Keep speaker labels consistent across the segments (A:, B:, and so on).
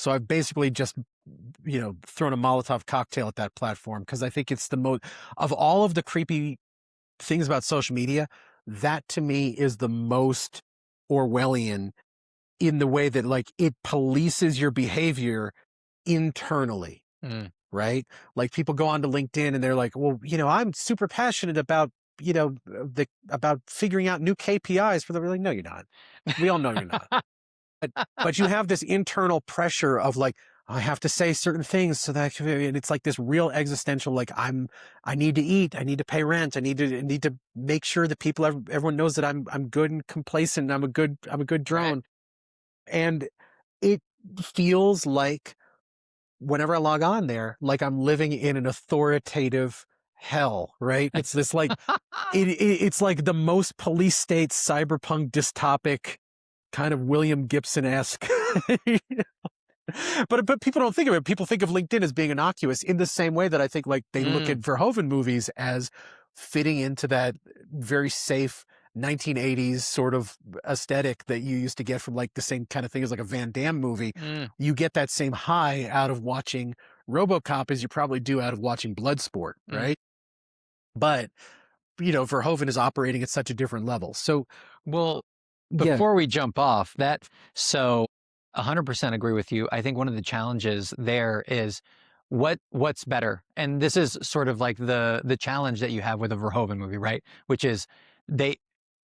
A: So I've basically just, thrown a Molotov cocktail at that platform because I think it's the most, of all of the creepy things about social media, that to me is the most Orwellian in the way that like it polices your behavior internally, right? Like people go onto LinkedIn and they're like, well, I'm super passionate about, about figuring out new KPIs for the, like, no, you're not. We all know you're not. But you have this internal pressure of like, I have to say certain things so that and it's like this real existential, like I need to eat, I need to pay rent, I need to make sure that everyone knows that I'm good and complacent, and I'm a good drone.
B: Right.
A: And it feels like whenever I log on there, like I'm living in an authoritative hell, right? It's this like, it's like the most police state cyberpunk dystopic kind of William Gibson-esque. But people don't think of it. People think of LinkedIn as being innocuous in the same way that I think like they look at Verhoeven movies as fitting into that very safe 1980s sort of aesthetic that you used to get from like the same kind of thing as like a Van Damme movie. You get that same high out of watching RoboCop as you probably do out of watching Bloodsport, right? But, Verhoeven is operating at such a different level. So,
B: well, before we jump off that, so 100% agree with you. I think one of the challenges there is what's better. And this is sort of like the challenge that you have with a Verhoeven movie, right? Which is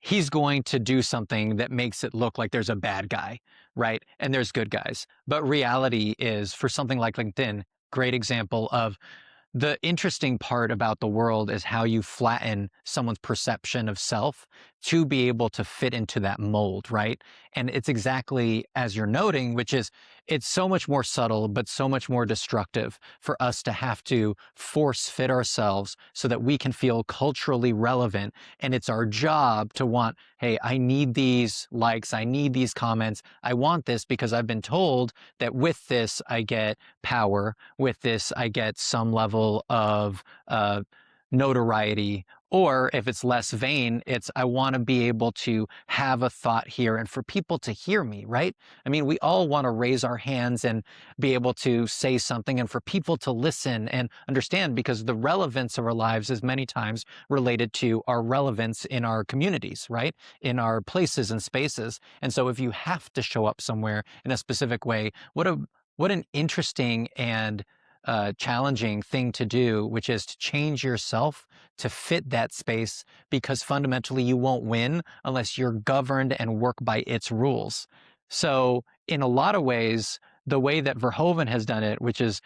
B: he's going to do something that makes it look like there's a bad guy, right? And there's good guys. But reality is, for something like LinkedIn, great example of the interesting part about the world is how you flatten someone's perception of self to be able to fit into that mold, right? And it's exactly as you're noting, which is it's so much more subtle, but so much more destructive for us to have to force fit ourselves so that we can feel culturally relevant. And it's our job to want, hey, I need these likes, I need these comments, I want this because I've been told that with this I get power, with this I get some level of notoriety. Or if it's less vain, it's I want to be able to have a thought here and for people to hear me, right? I mean, we all want to raise our hands and be able to say something and for people to listen and understand, because the relevance of our lives is many times related to our relevance in our communities, right? In our places and spaces. And so if you have to show up somewhere in a specific way, what an interesting and challenging thing to do, which is to change yourself to fit that space, because fundamentally you won't win unless you're governed and work by its rules. So in a lot of ways, the way that Verhoeven has done it, which is,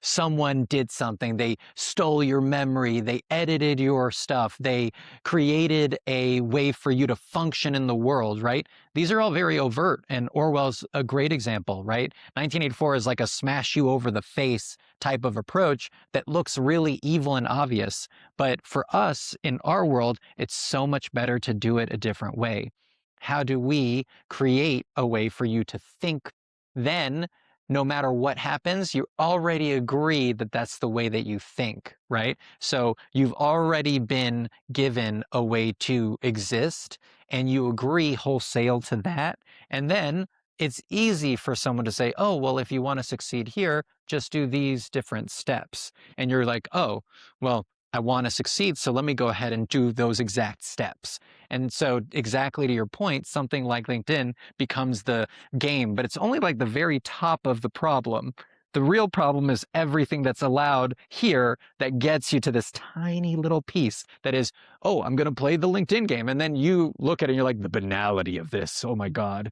B: someone did something, they stole your memory, they edited your stuff, they created a way for you to function in the world, right? These are all very overt, and Orwell's a great example, right? 1984 is like a smash you over the face type of approach that looks really evil and obvious. But for us in our world, it's so much better to do it a different way. How do we create a way for you to think? Then no matter what happens, you already agree that that's the way that you think, right? So you've already been given a way to exist and you agree wholesale to that. And then it's easy for someone to say, oh, well, if you want to succeed here, just do these different steps. And you're like, oh, well, I want to succeed, so let me go ahead and do those exact steps. And so exactly to your point, something like LinkedIn becomes the game, but it's only like the very top of the problem. The real problem is everything that's allowed here that gets you to this tiny little piece that is, oh, I'm going to play the LinkedIn game. And then you look at it and you're like, the banality of this. Oh my God.